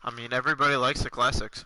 I mean, everybody likes the classics.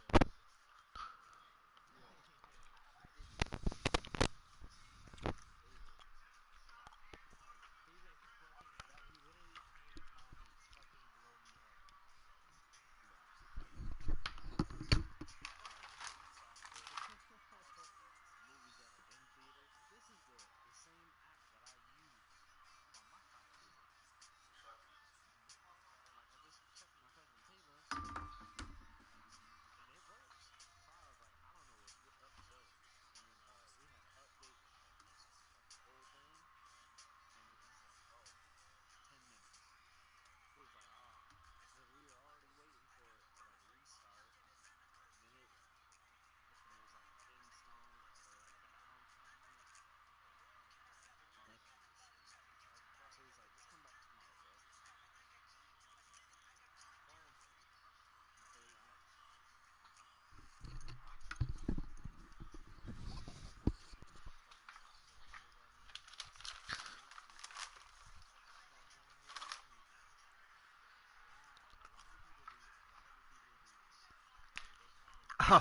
Huh.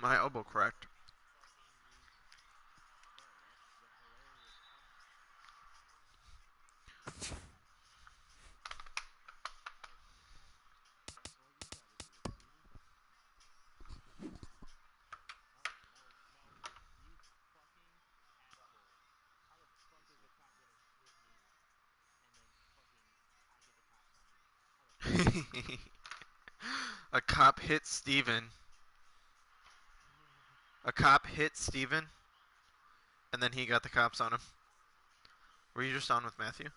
My elbow cracked. A cop hit Steven. A cop hit Steven, and then he got the cops on him. Were you just on with Matthew?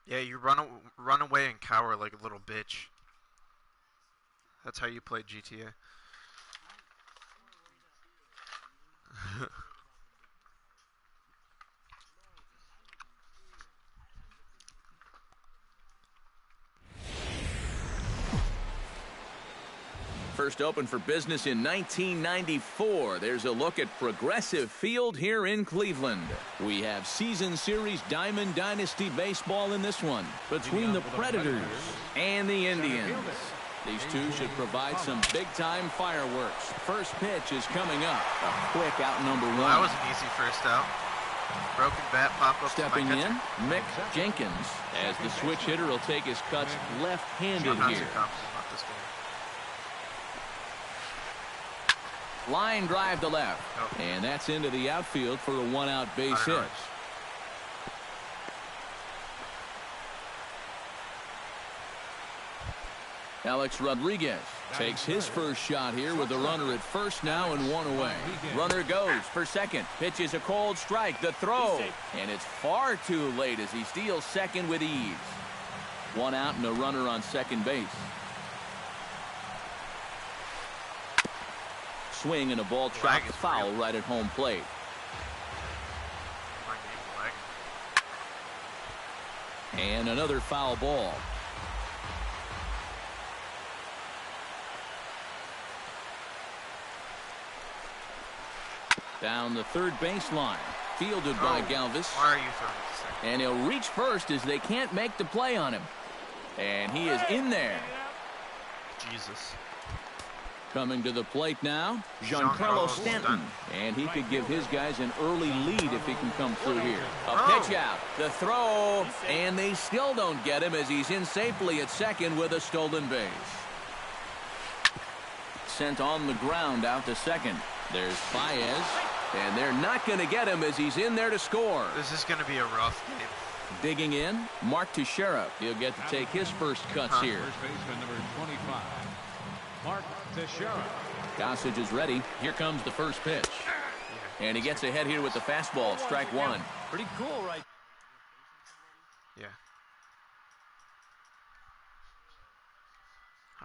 Yeah, you run away and cower like a little bitch. That's how you play GTA. First opened for business in 1994. There's a look at Progressive Field here in Cleveland. We have Season Series Diamond Dynasty Baseball in this one between the Predators and the Indians. These two should provide some big-time fireworks. First pitch is coming up. A quick out number one. That was an easy first out. Broken bat pop up. Stepping in, Mick Jenkins, as the switch hitter will take his cuts left-handed here. Line drive to left. Oh. And that's into the outfield for a one-out base hit. Alex Rodriguez takes his first shot here with a runner at first now and one away. Runner goes for second. Pitches a cold strike. The throw. And it's far too late as he steals second with ease. One out and a runner on second base. Swing and a ball chopped foul right at home plate. And another foul ball. Down the third baseline. Fielded by Galvis. Why are you throwing it second? And he'll reach first as they can't make the play on him. And he is in there. Jesus. Coming to the plate now, Giancarlo Stanton. And he could give his guys an early lead if he can come through here. A pitch out, the throw, and they still don't get him as he's in safely at second with a stolen base. Sent on the ground out to second. There's Baez, and they're not going to get him as he's in there to score. This is going to be a rough game. Digging in, Mark Teixeira. He'll get to take his first cuts here. First baseman number 25, Mark Teixeira. Gossage is ready. Here comes the first pitch. And he gets ahead here with the fastball. Strike one. Pretty cool, right? Yeah.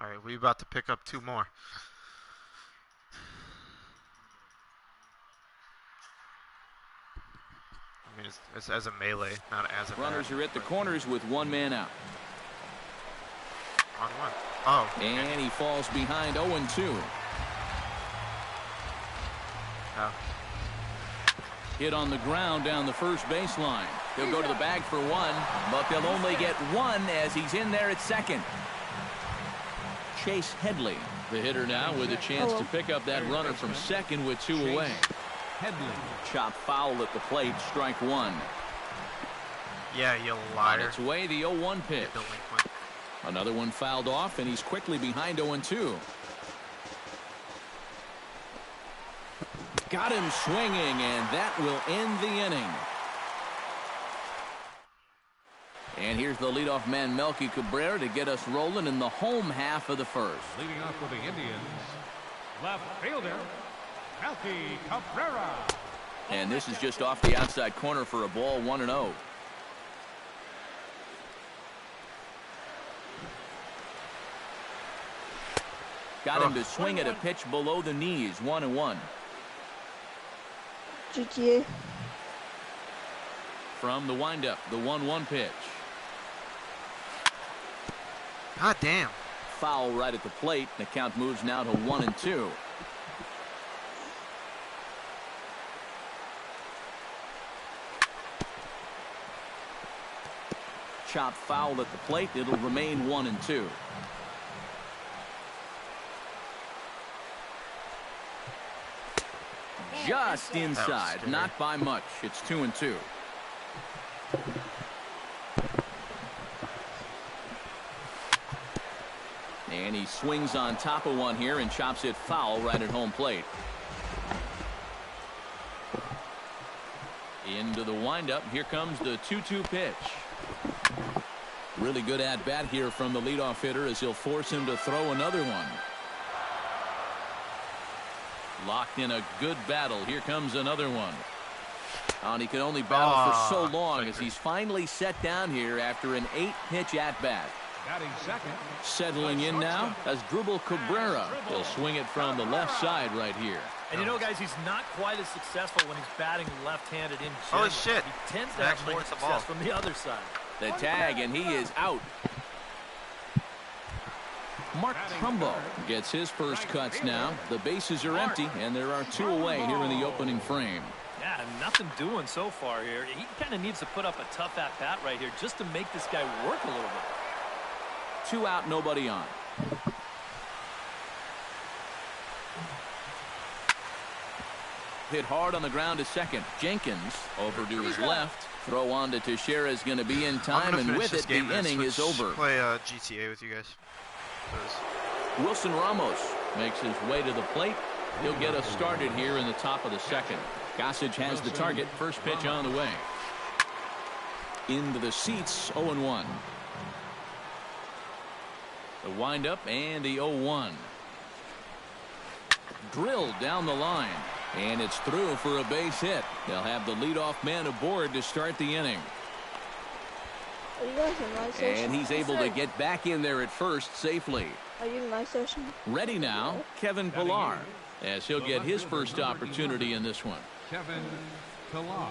All right, we about to pick up 2 more. I mean, it's as a melee, not as a Runners bat, are at the corners with 1 man out. on 1. Oh. And he falls behind 0-2. Oh. Hit on the ground down the first baseline. He'll go to the bag for 1, but they'll only get 1 as he's in there at second. Chase Headley, the hitter now, with a chance to pick up that runner from second with 2 away. Headley. Chop foul at the plate, strike 1. Yeah, you On liar. its way, the 0-1 pitch. Delinquent. Another one fouled off, and he's quickly behind 0-2. Got him swinging, and that will end the inning. And here's the leadoff man, Melky Cabrera, to get us rolling in the home half of the first. Leading off for the Indians, left fielder, Melky Cabrera. And this is just off the outside corner for a ball, 1-0. Got him to swing at a pitch below the knees, 1-1. GTA. From the windup, the 1-1 pitch. God damn. Foul right at the plate. The count moves now to 1-2. Chop foul at the plate. It'll remain 1-2. Just inside, not by much. It's 2-2. And he swings on top of one here and chops it foul right at home plate. Into the windup. Here comes the 2-2 pitch. Really good at bat here from the leadoff hitter as he'll force him to throw another one. Locked in a good battle. Here comes another one. And he can only battle for so long as he's finally set down here after an 8-pitch at-bat. Batting second. Settling in now as Dribble Cabrera. He'll swing it from the left side right here. And you know, guys, he's not quite as successful when he's batting left-handed in general. Holy shit. He tends to have Actually more hit the success ball. from the other side. The tag, and he is out. Mark Trumbo gets his first cuts now. The bases are empty, and there are 2 away here in the opening frame. Yeah, nothing doing so far here. He kind of needs to put up a tough at-bat right here just to make this guy work a little bit. 2 out, nobody on. Hit hard on the ground to second. Jenkins over to his left. Throw on to Teixeira is going to be in time, and with it, the inning is over. Play GTA with you guys. Wilson Ramos makes his way to the plate. He'll get us started here in the top of the second. Gossage has the target. First pitch on the way. Into the seats, 0-1. The windup and the 0-1. Drilled down the line. And it's through for a base hit. They'll have the leadoff man aboard to start the inning. Are you guys in my session? And he's able to get back in there at first safely. Are you in my session? Ready now, Kevin Pillar, as he'll get his first opportunity in this one. Kevin Pillar.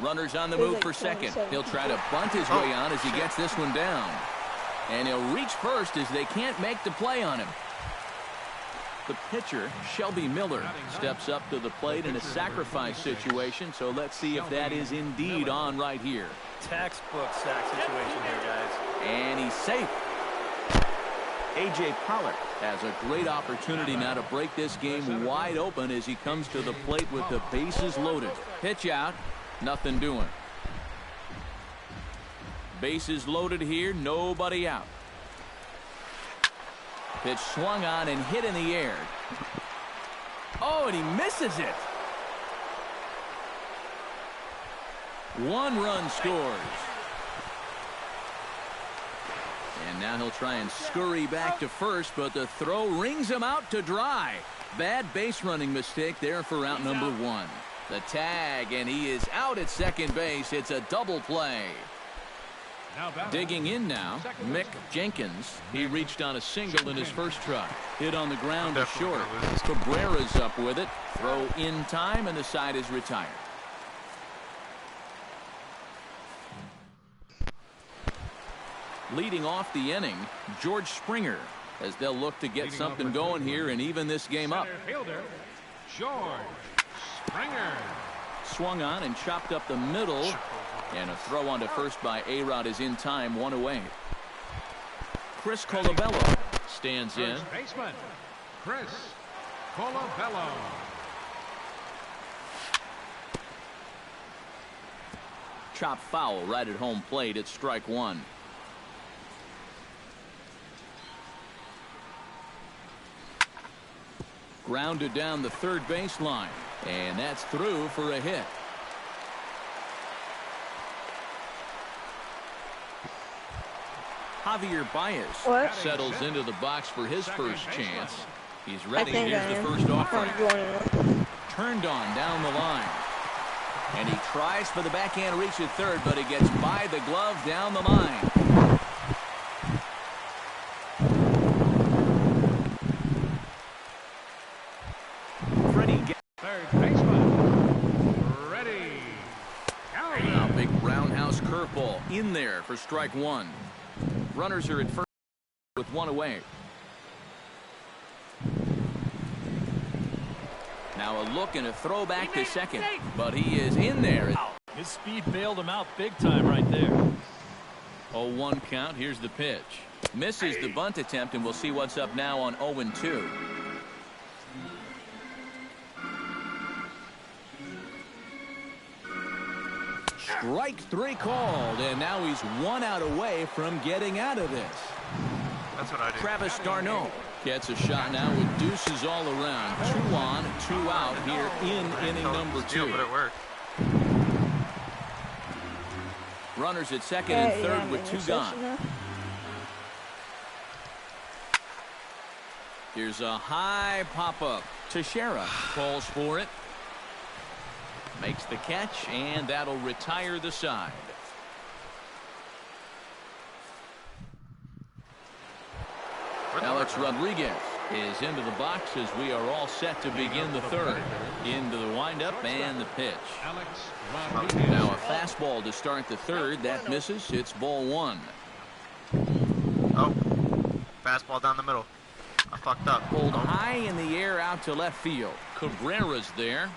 Runners on the move for second. He'll try to bunt his way on as he gets this one down. And he'll reach first as they can't make the play on him. The pitcher, Shelby Miller, steps up to the plate in a sacrifice situation, so let's see if that is indeed on right here. Textbook sack situation here, guys. And he's safe. A.J. Pollard has a great opportunity now to break this game wide open as he comes to the plate with the bases loaded. Pitch out, nothing doing. Bases loaded here, nobody out. Pitch swung on and hit in the air. Oh, and he misses it. 1 run scores. And now he'll try and scurry back to first, but the throw rings him out to dry. Bad base running mistake there for out number 1. The tag, and he is out at second base. It's a double play. Digging in now, Mick Jenkins. He reached on a single in his first try. Hit on the ground to short. Cabrera's up with it. Throw in time, and the side is retired. Leading off the inning, George Springer, as they'll look to get something going here and even this game up. Fielder, George Springer. Swung on and chopped up the middle, and a throw onto first by A-Rod is in time, 1 away. Chris Colabello stands in. First baseman, Chris Colabello. Chop foul right at home plate. It's strike 1. Grounded down the third baseline, and that's through for a hit. Javier Baez settles into the box for his first chance. He's ready. Here's the first offering. Turned on down the line. And he tries for the backhand reach at third, but he gets by the glove down the line. Third baseman, ready. Now big roundhouse curveball in there for strike 1. Runners are at first with 1 away. Now a look and a throw back to second, but he is in there. His speed bailed him out big time right there. 0-1 count. Here's the pitch. Misses the bunt attempt, and we'll see what's up now on 0-2. Strike 3 called, and now he's 1 out away from getting out of this. That's what I do. Travis d'Arnaud gets a shot now with deuces all around. 2 on, 2 out here in inning number 2. But it worked. Runners at second and third with 2 gone. Here's a high pop-up. Teixeira calls for it. Makes the catch, and that'll retire the side. Alex Rodriguez is into the box as we are all set to begin the third. Into the windup and the pitch. Alex Rodriguez. Now a fastball to start the third. That misses. It's ball 1. Oh, fastball down the middle. I fucked up. Pulled high in the air out to left field. Cabrera's there.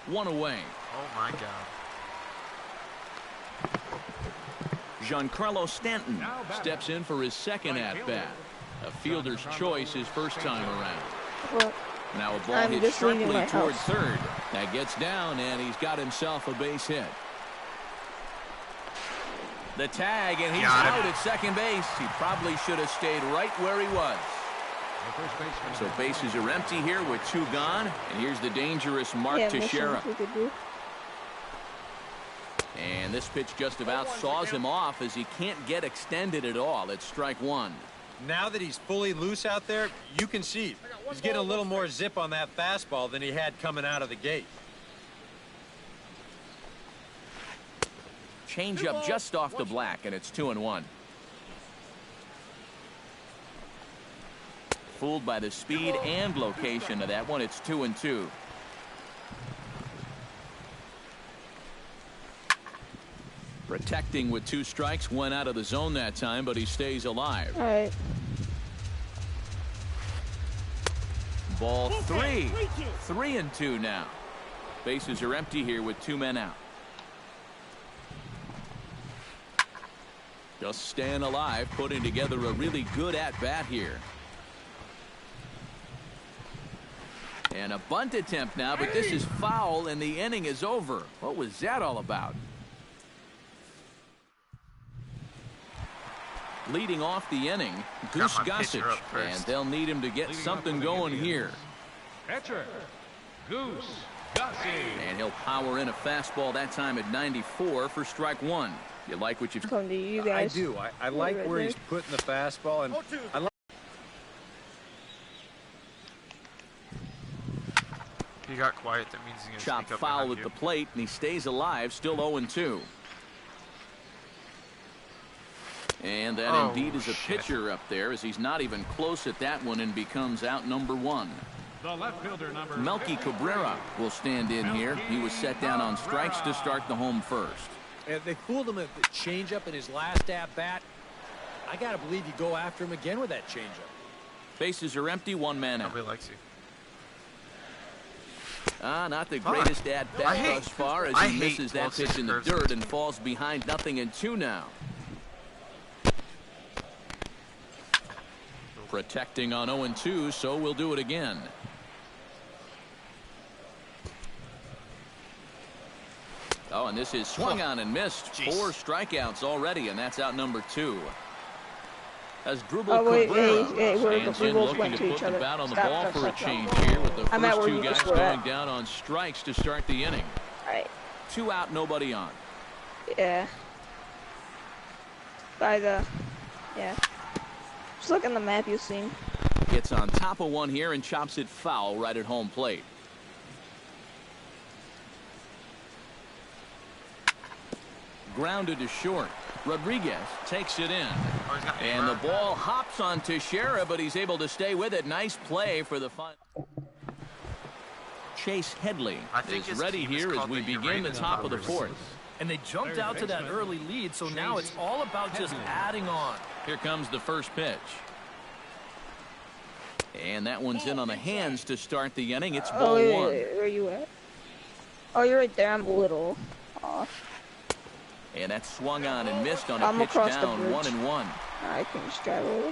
1 away. Oh my God. Giancarlo Stanton steps in for his second at-bat. A fielder's choice his first time around. Well, Now a ball hit sharply toward third. That gets down, and he's got himself a base hit. The tag, and he's out at second base. He probably should have stayed right where he was. So bases are empty here with 2 gone, and here's the dangerous Mark Teixeira. And this pitch just about saws him off as he can't get extended at all. It's strike 1. Now that he's fully loose out there, you can see he's getting a little more zip on that fastball than he had coming out of the gate. Change up just off the black, and it's 2-1. Fooled by the speed and location of that one. It's 2-2. Protecting with 2 strikes. Went out of the zone that time, but he stays alive. All right. Ball 3. 3-2 now. Bases are empty here with 2 men out. Just staying alive, putting together a really good at-bat here. And a bunt attempt now, but this is foul, and the inning is over. What was that all about? Leading off the inning, Goose Gossage, and they'll need him to get something going here. Catcher, Goose Gossage. And he'll power in a fastball that time at 94 for strike 1. You like what you've... Come to you guys. I do. I like right where there. he's putting the fastball, and I like. He got quiet. That means he's going to Chop sneak up foul behind at you. the plate, and he stays alive, still 0-2. And that Oh, indeed is a shit. pitcher up there, as he's not even close at that one and becomes out number 1. The left fielder, number Melky 53. Cabrera will stand in here. He was set down on strikes to start the home first. They fooled him at the changeup in his last at-bat. I got to believe you go after him again with that changeup. Bases are empty, 1 man out. Nobody likes you. Not the Fuck. greatest I at-bat hate- thus far, as I he hate misses that 12-6 pitch in the curves. dirt and falls behind 0-2 now. Protecting on 0-2, so we'll do it again. Oh, and this is swung on and missed. Jeez. 4 strikeouts already, and that's out number 2. As Drupal Oh, wait, Cabrera hey, stands we in both looking went to to put each the other. bat on the Stop, ball stop, for a stop, change stop. here, with the I'm at first where 2 you guys just were going at. down on strikes to start the inning. Alright. 2 out, nobody on. Yeah. By the. Yeah. Just look on the map, you'll see. Gets on top of one here and chops it foul right at home plate. Grounded to short. Rodriguez takes it in. Oh, he's got And the ball hops on Teixeira, but he's able to stay with it. Nice play for the final. Chase Headley I think is his ready team is here as called we the begin the Uranus top of the Bombers. 4th. And they jumped out to that early lead, so now it's all about just adding on. Here comes the first pitch. And that one's in on the hands to start the inning. It's Oh, ball wait, 1. wait, where are you at? Oh, you're right there. I'm a little off. And that's swung on and missed on a I'm pitch across the down, bridge. 1-1. I can just drive over.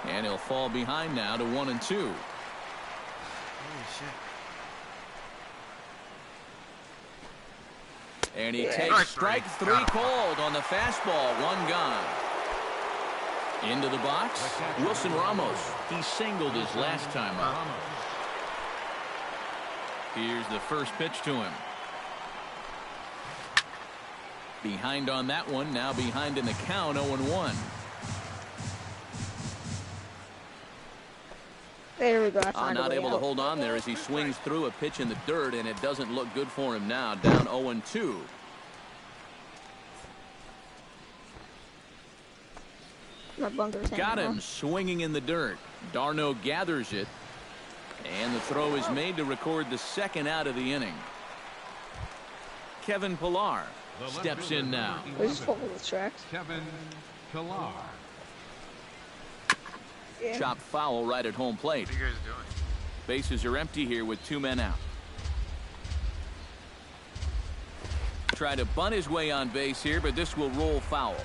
And he'll fall behind now to 1-2. Holy shit. And he Yeah. takes Strike strike three. 3 Got him. called on the fastball. 1 gone. Into the box, Wilson Ramos. He singled his last time up. Here's the first pitch to him. Behind on that one, now behind in the count, 0-1. There we go. I found a Not way able to out. hold on there as he swings through a pitch in the dirt, and it doesn't look good for him now. Down 0-2. My bunker's Got hanging him off. swinging in the dirt. Darno gathers it, and the throw is made to record the 2nd out of the inning. Kevin Pillar steps in now. We're just full of the tracks. Kevin Pillar. Yeah. Chop foul right at home plate. What are you guys doing? Bases are empty here with 2 men out. Try to bunt his way on base here, but this will roll foul.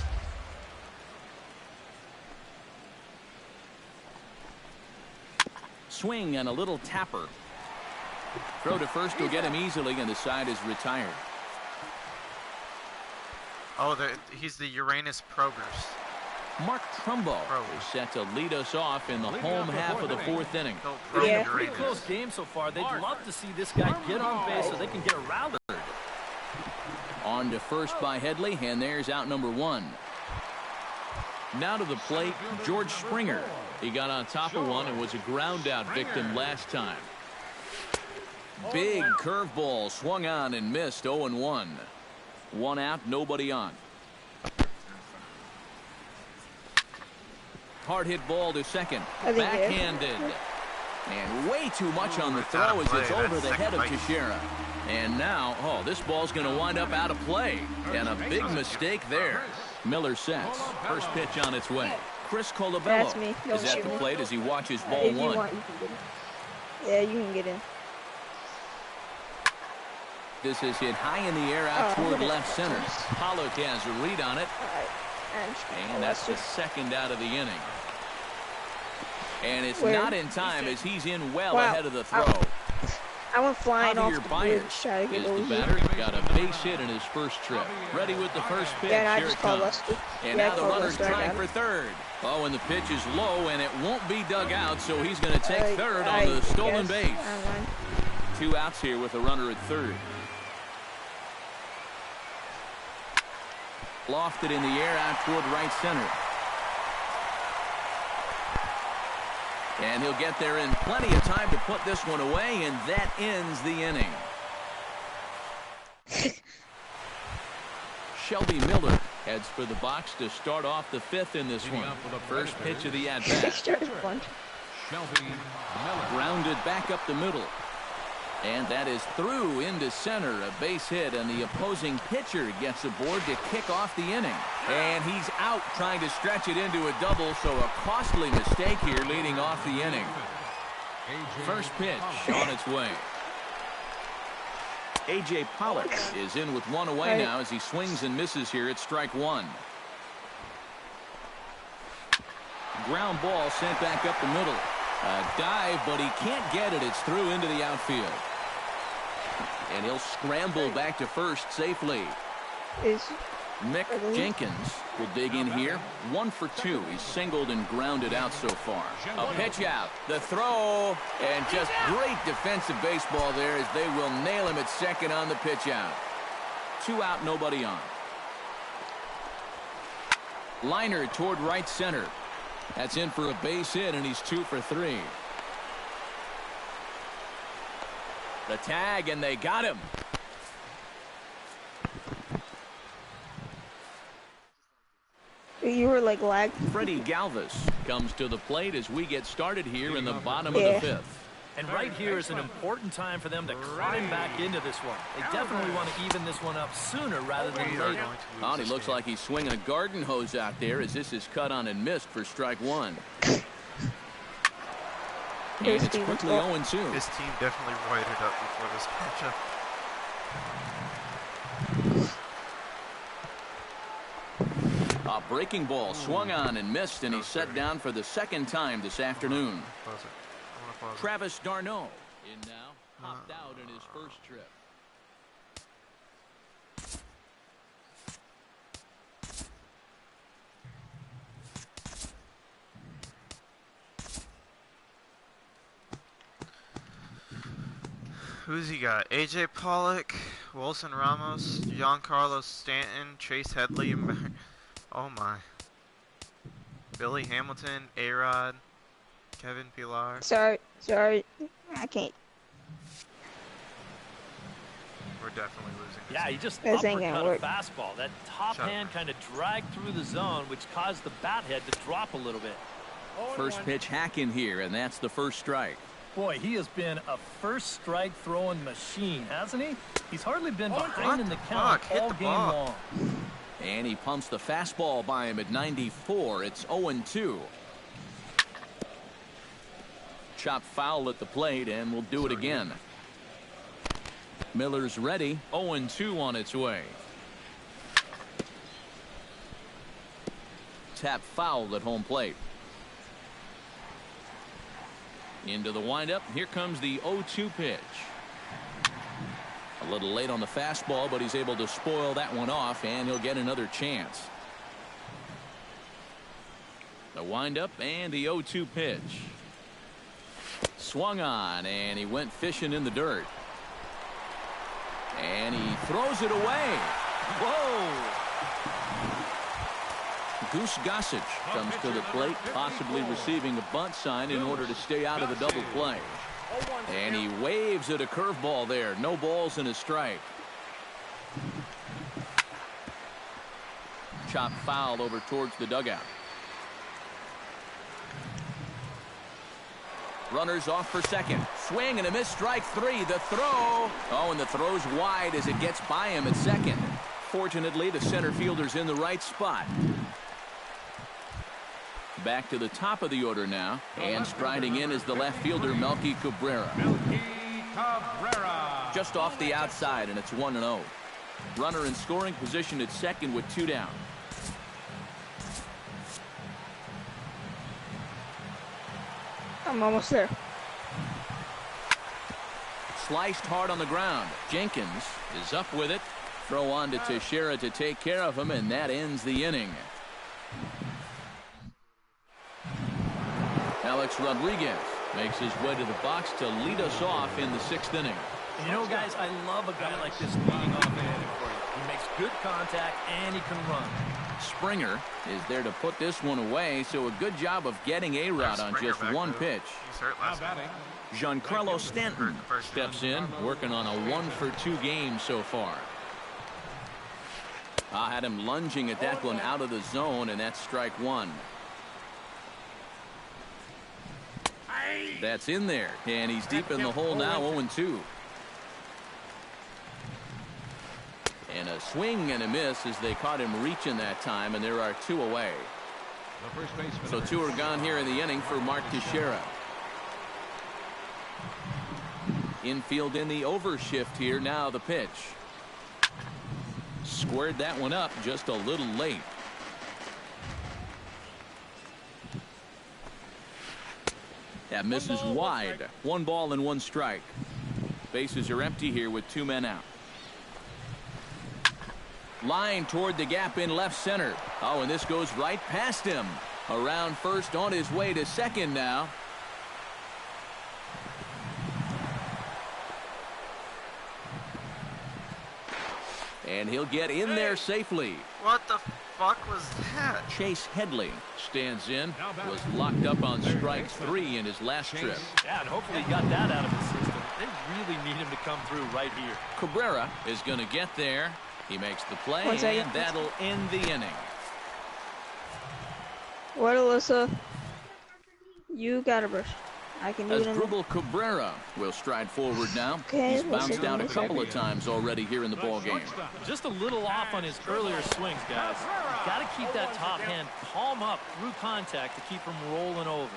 Swing and a little tapper. Throw to first will get him easily, and the side is retired. Oh, he's the Uranus Progress. Mark Trumbo is set to lead us off in the home half of the 4th inning. He'll throw Yeah. Pretty Uranus. close game so far. They'd love to see this guy get on base so they can get around it. On to first by Headley, and there's out number 1. Now to the plate, George Springer. He got on top of one and was a ground out victim last time. Big curveball swung on and missed. 0-1. 1 out, nobody on. Hard hit ball to second. I think it is. Backhanded. And way too much on the That's out throw of as it's play. over That's the head of second base. Teixeira. And now, this ball's going to wind up out of play. And a big mistake there. Miller sets. First pitch on its way. Chris Colabello That's me. Don't is at shoot the me. plate as he watches ball If you 1. want, you can get in. Yeah, you can get in. This is hit high in the air out Oh, toward look at left that. center. Pollock has a read on it. Alright. And that's the 2nd out of the inning. And it's Where? not in time as he's in well Wow. ahead of the throw. I went flying off Javier the Baez bridge, trying to is get the over batter. here. Got a base hit in his first trip. Ready with the first pitch. Yeah, and I Here just it called comes. Lester. And Yeah, I now the called runner's Lester. I trying got for it. third. Oh, and the pitch is low, and it won't be dug out, so he's going to take I- third I on the stolen guess. base. Never mind. 2 outs here with a runner at third. Lofted in the air out toward right center. And he'll get there in plenty of time to put this one away, and that ends the inning. Shelby Miller heads for the box to start off the fifth in this one. First pitch of the at-bat. Shelby Miller. Grounded back up the middle. And that is through into center. A base hit, and the opposing pitcher gets aboard to kick off the inning. And he's out trying to stretch it into a double, so a costly mistake here leading off the inning. First pitch on its way. A.J. Pollock is in with one away now as he swings and misses here at strike one. Ground ball sent back up the middle. A dive, but he can't get it. It's through into the outfield. And he'll scramble back to first safely. Mick Jenkins will dig in here. 1 for 2. He's singled and grounded out so far. A pitch out. The throw. And just great defensive baseball there as they will nail him at second on the pitch out. 2 out, nobody on. Liner toward right center. That's in for a base hit, and he's 2 for 3. The tag, and they got him. You were like lag. Freddie Galvis comes to the plate as we get started here in the bottom of the fifth. And right here is an important time for them to climb back into this one. They definitely want to even this one up sooner rather than later. He looks like he's swinging a garden hose out there as this is cut on and missed for strike one. And it's quickly 0-2. His team definitely roided up before this matchup. A breaking ball swung on and missed, and he's set down for the second time this afternoon. Travis d'Arnaud in now, hopped out in his first trip. Who's he got? A.J. Pollock, Wilson Ramos, Giancarlo Stanton, Chase Headley, oh my. Billy Hamilton, A-Rod, Kevin Pillar. Sorry, I can't. We're definitely losing. Yeah, he just This ain't uppercut gonna a work. fastball. That top hand kind of dragged through the zone, which caused the bat head to drop a little bit. First pitch hack in here, and that's the first strike. Boy, he has been a first strike throwing machine, hasn't he? He's hardly been behind in the count all game long. And he pumps the fastball by him at 94. It's 0-2. Chop foul at the plate, and we'll do it again. Miller's ready. 0-2 on its way. Tap foul at home plate. Into the windup. Here comes the 0-2 pitch. A little late on the fastball, but he's able to spoil that one off, and he'll get another chance. The windup and the 0-2 pitch. Swung on, and he went fishing in the dirt. And he throws it away. Whoa! Goose Gossage comes to the plate, possibly receiving a bunt sign in order to stay out of the double play. And he waves at a curveball there. No balls and a strike. Chop foul over towards the dugout. Runners off for second. Swing and a miss, strike 3. The throw. Oh, and the throw's wide as it gets by him at second. Fortunately, the center fielder's in the right spot. Back to the top of the order now, and striding in is the left fielder, Melky Cabrera. Just off the outside, and it's 1-0. Runner in scoring position at second with 2 down. I'm almost there. Sliced hard on the ground. Jenkins is up with it. Throw on to Teixeira to take care of him, and that ends the inning. Alex Rodriguez makes his way to the box to lead us off in the 6th inning. You know, guys, I love a guy like this leading off an inning for you. He makes good contact, and he can run. Springer is there to put this one away, so a good job of getting A-Rod on just one pitch. He's hurt Now last game. batting, Giancarlo Stanton steps in, working on a 1-for-2 game so far. I had him lunging at that one out of the zone, and that's strike one. That's in there, and he's deep in the hole now, 0-2. And a swing and a miss as they caught him reaching that time, and there are 2 away. the first baseman. So 2 are gone here in the inning for Mark Teixeira. Infield in the overshift here. Now the pitch. Squared that one up just a little late. That misses wide. 1 ball and 1 strike. Bases are empty here with 2 men out. Line toward the gap in left center. Oh, and this goes right past him. Around first, on his way to second now. And he'll get in there safely. What the fuck was that? Chase Headley stands in. Was locked up on strike 3 in his last trip. Yeah, and hopefully he got that out of his system. They really need him to come through right here. Cabrera is going to get there. He makes the play, One second. and that'll end the inning. What, Alyssa? You got a brush. I can do As it in Drupal Cabrera will stride forward now. Okay, He's let's bounced see. out a couple of times already here in the ball game. Just a little off on his earlier swings, guys. Got to keep that top hand palm up through contact to keep him rolling over.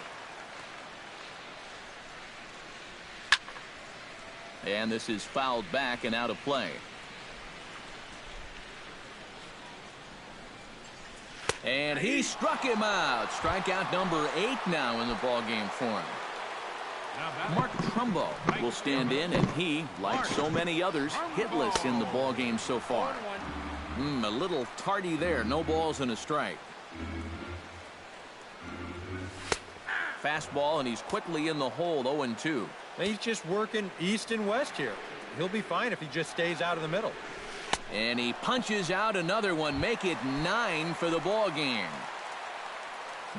And this is fouled back and out of play. And he struck him out. Strikeout number 8 now in the ball game for him. Now batting, Mark Trumbo will stand in, and he, like so many others, hitless in the ball game so far. A little tardy there. No balls and a strike. Fastball, and he's quickly in the hole, 0-2. He's just working east and west here. He'll be fine if he just stays out of the middle. And he punches out another one. Make it 9 for the ball game.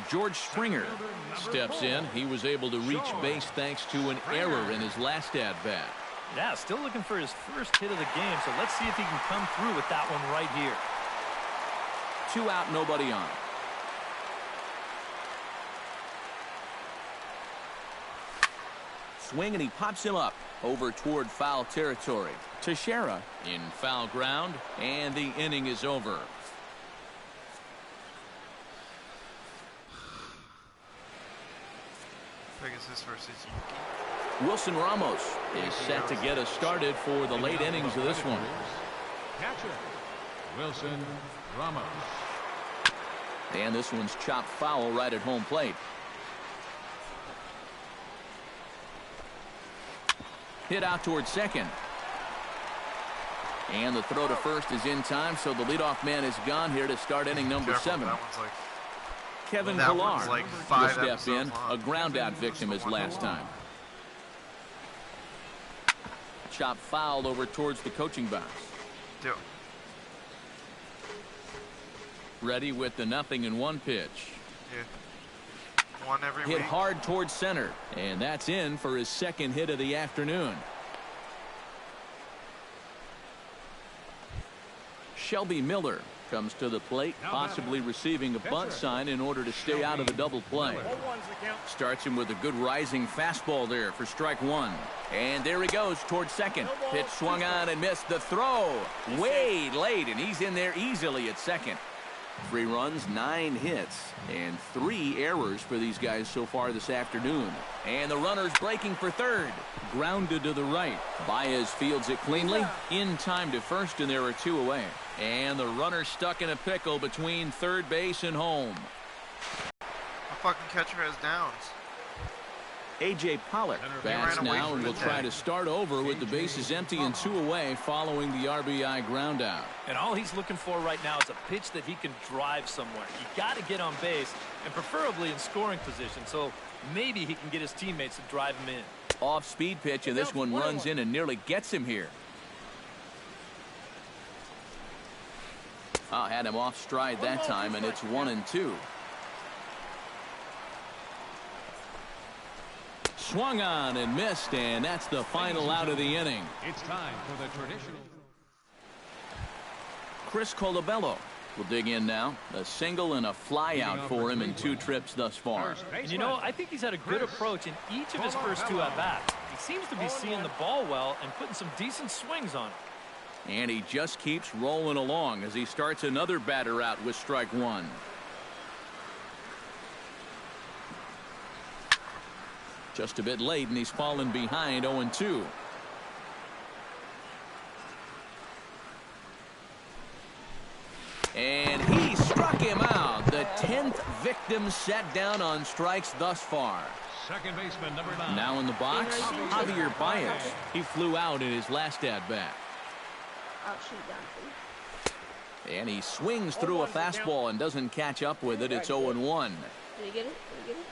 George Springer steps in. He was able to reach base thanks to an error in his last at-bat. Yeah, still looking for his first hit of the game, so let's see if he can come through with that one right here. 2 out, nobody on. Swing, and he pops him up over toward foul territory. Teixeira in foul ground, and the inning is over. I think it's his first season. Wilson Ramos is set to get us started for the late innings of this one. catcher, Wilson Ramos. And this one's chopped foul right at home plate. Hit out towards second. And the throw to first is in time, so the leadoff man is gone here to start inning number Careful, 7. that one's like Kevin that Pillar one's like will 5 step episodes in, long. a ground out victim as last time. Chop fouled over towards the coaching box. do it. Ready with the 0-1 pitch. Yeah. One every Hit week. hard towards center, and that's in for his second hit of the afternoon. Shelby Miller comes to the plate, possibly receiving a bunt sign in order to stay out of the double play. Starts him with a good rising fastball there for strike 1. And there he goes towards second. Pitch swung on and missed. The throw way late, and he's in there easily at second. 3 runs, 9 hits, and 3 errors for these guys so far this afternoon. And the runner's breaking for third. Grounded to the right. Baez fields it cleanly. In time to first, and there are 2 away. And the runner stuck in a pickle between third base and home. A fucking catcher has downs. A.J. Pollock bats ran away now from and the will try tag. to start over with the bases empty and 2 away following the RBI ground out. And all he's looking for right now is a pitch that he can drive somewhere. You got to get on base, and preferably in scoring position, so maybe he can get his teammates to drive him in. Off-speed pitch, and this one runs in and nearly gets him here. Had him off stride that time, and it's 1-2. Swung on and missed, and that's the final out of the inning. It's time for the traditional. Chris Colabello will dig in now. A single and a fly out for him in 2 trips thus far. And you know, I think he's had a good approach in each of his first 2 at-bats. He seems to be seeing the ball well and putting some decent swings on it. And he just keeps rolling along as he starts another batter out with strike 1. Just a bit late, and he's fallen behind 0-2. And he struck him out. The 10th victim set down on strikes thus far. Second baseman, number 9. Now in the box, Javier Baez. He flew out in his last at-bat. I'll shoot down. And he swings through a fastball and doesn't catch up with it. It's 0-1. Did he get it? Did he get it?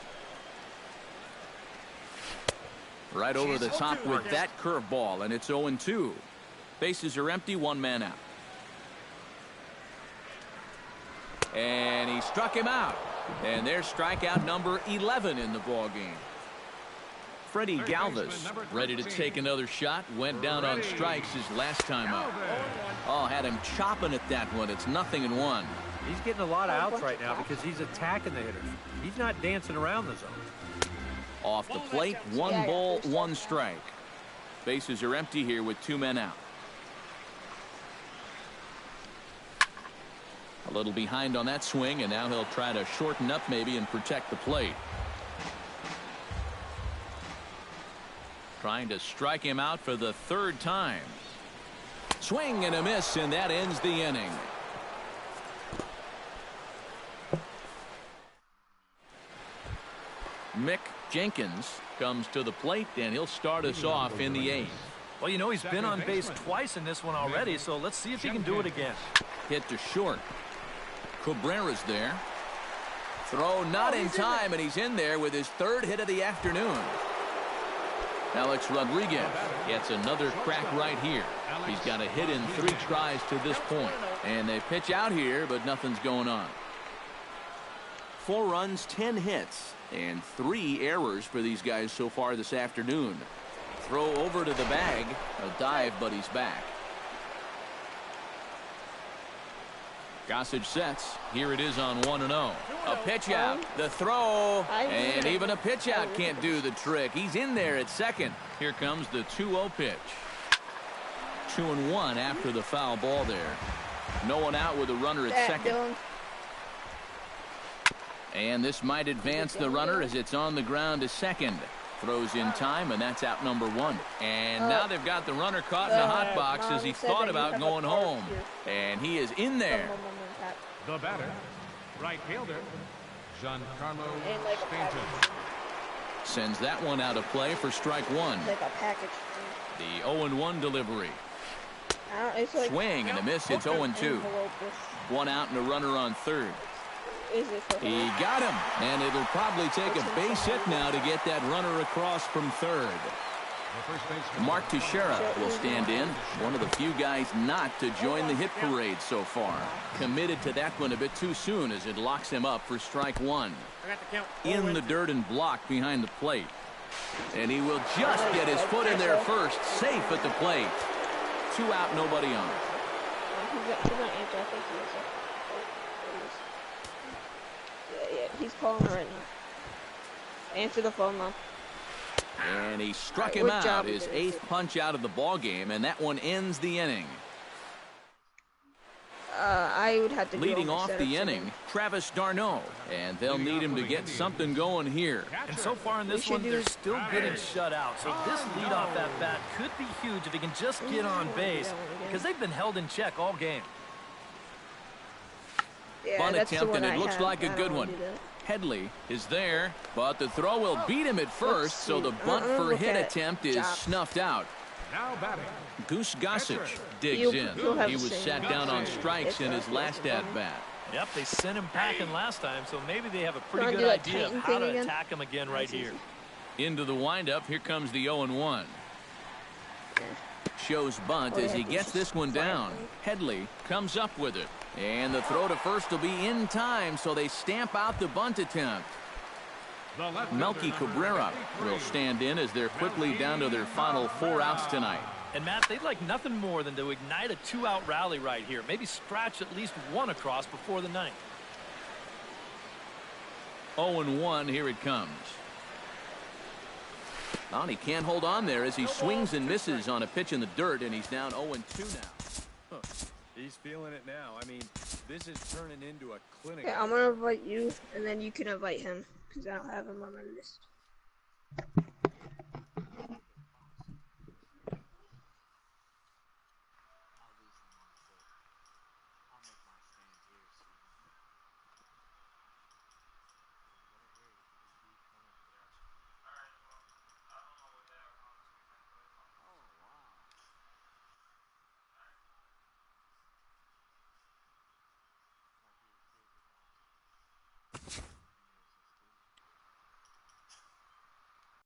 Right over the top with that curveball, and it's 0-2. Bases are empty, 1 man out. And he struck him out. And there's strikeout number 11 in the ballgame. Freddie Galvis ready to take another shot. Went down on strikes his last time up. Had him chopping at that one. It's 0-1. He's getting a lot of outs right now because he's attacking the hitters. He's not dancing around the zone. Off the plate, 1 ball, 1 strike. Bases are empty here with 2 men out. A little behind on that swing, and now he'll try to shorten up maybe and protect the plate. Trying to strike him out for the 3rd time. Swing and a miss, and that ends the inning. Mick Jenkins comes to the plate, and he'll start us off in the 8th. Well, you know, he's been on base twice in this one already, so let's see if he can do it again. Hit to short. Cabrera's there. Throw not in time, and he's in there with his 3rd hit of the afternoon. Alex Rodriguez gets another crack right here. He's got a hit in 3 tries to this point. And they pitch out here, but nothing's going on. 4 runs, 10 hits, and 3 errors for these guys so far this afternoon. Throw over to the bag. A dive, but he's back. Gossage sets. Here it is on 1-0. A pitch out. The throw. And even a pitch out can't do the trick. He's in there at second. Here comes the 2-0 pitch. 2-1 after the foul ball there. No one out with a runner at second. And this might advance the runner as it's on the ground to second. Throws in time, and that's out number 1. And now they've got the runner caught in the hot box as he thought about going home. And he is in there. The batter, right fielder, Giancarlo Stanton. Sends that one out of play for strike 1. Like a package. The 0-1 delivery. It's like Swing and a miss. It's 0-2. 1 out and a runner on 3rd. He got him, and it'll probably take a base hit now to get that runner across from 3rd. Mark Teixeira will stand in. One of the few guys not to join the hit parade so far. Committed to that one a bit too soon as it locks him up for strike 1. In the dirt and blocked behind the plate. And he will just get his foot in there first. Safe at the plate. 2 out, nobody on. He's calling her right now. Answer the phone, Mom. And he struck him out, his 8th punch out of the ball game, and that one ends the inning. I would have to leading off the inning, Travis d'Arnaud, and they'll need him to get something going here. And so far in this one, they're still getting shut out. So this leadoff at bat could be huge if he can just get on base, because they've been held in check all game. Fun attempt, and it looks like a good one. Headley is there, but the throw will beat him at first, so the bunt for hit attempt is snuffed out. Now batting, Goose Gossage digs in. He was sat down on strikes in his last at-bat. Yep, they sent him packing last time, so maybe they have a pretty good idea of how to attack him again right here. Into the windup, here comes the 0-1. Shows bunt as he gets this one down. Headley comes up with it. And the throw to first will be in time, so they stamp out the bunt attempt. Melky Cabrera will stand in as they're quickly down to their final 4 outs tonight. And Matt, they'd like nothing more than to ignite a 2-out rally right here. Maybe scratch at least one across before the 9th. 0-1, here it comes. Oh, and he can't hold on there as he swings and misses on a pitch in the dirt, and he's down 0-2 now. He's feeling it now. I mean, this is turning into a clinic. Okay, I'm gonna invite you, and then you can invite him, because I don't have him on my list.